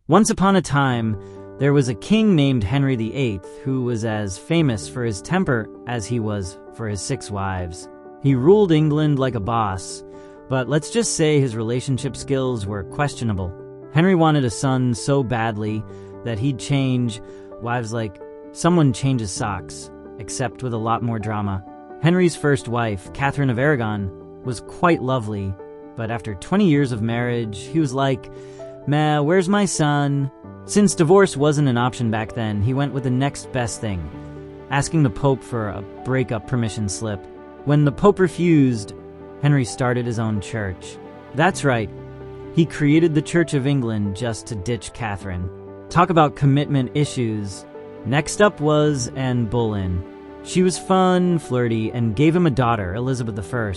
Once upon a time, there was a king named Henry VIII who was as famous for his temper as he was for his 6 wives. He ruled England like a boss, but let's just say his relationship skills were questionable. Henry wanted a son so badly that he'd change wives like someone changes socks, except with a lot more drama. Henry's first wife, Catherine of Aragon, was quite lovely, but after 20 years of marriage, he was like, "Meh, where's my son?" Since divorce wasn't an option back then, he went with the next best thing, asking the Pope for a breakup permission slip. When the Pope refused, Henry started his own church. That's right, he created the Church of England just to ditch Catherine. Talk about commitment issues. Next up was Anne Boleyn. She was fun, flirty, and gave him a daughter, Elizabeth I.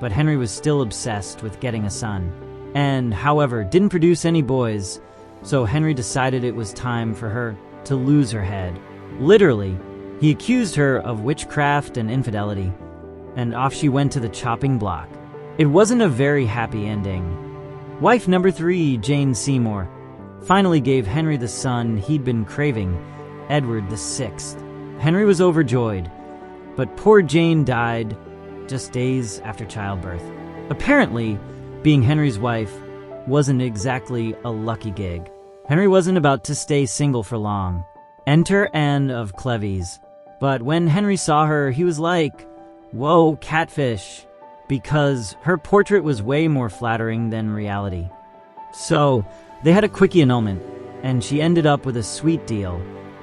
But Henry was still obsessed with getting a son. Anne, however, didn't produce any boys, so Henry decided it was time for her to lose her head. Literally, he accused her of witchcraft and infidelity, and off she went to the chopping block. It wasn't a very happy ending. Wife number 3, Jane Seymour, finally gave Henry the son he'd been craving, Edward VI. Henry was overjoyed, but poor Jane died just days after childbirth. Apparently, being Henry's wife wasn't exactly a lucky gig. Henry wasn't about to stay single for long. Enter Anne of Cleves. But when Henry saw her, he was like, "Whoa, catfish," because her portrait was way more flattering than reality. So they had a quickie annulment, and she ended up with a sweet deal,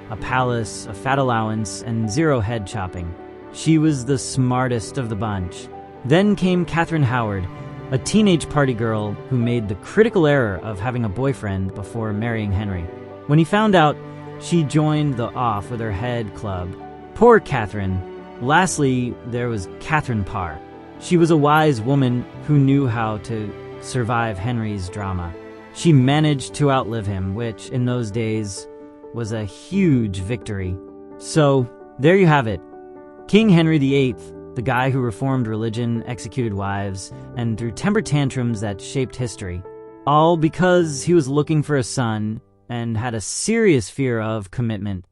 a palace, a fat allowance, and 0 head chopping. She was the smartest of the bunch. Then came Catherine Howard, a teenage party girl who made the critical error of having a boyfriend before marrying Henry. When he found out, she joined the Off with her head club. Poor Catherine. Lastly, there was Catherine Parr. She was a wise woman who knew how to survive Henry's drama. She managed to outlive him, which in those days was a huge victory. So, there you have it. King Henry VIII, the guy who reformed religion, executed wives, and threw temper tantrums that shaped history. All because he was looking for a son and had a serious fear of commitment.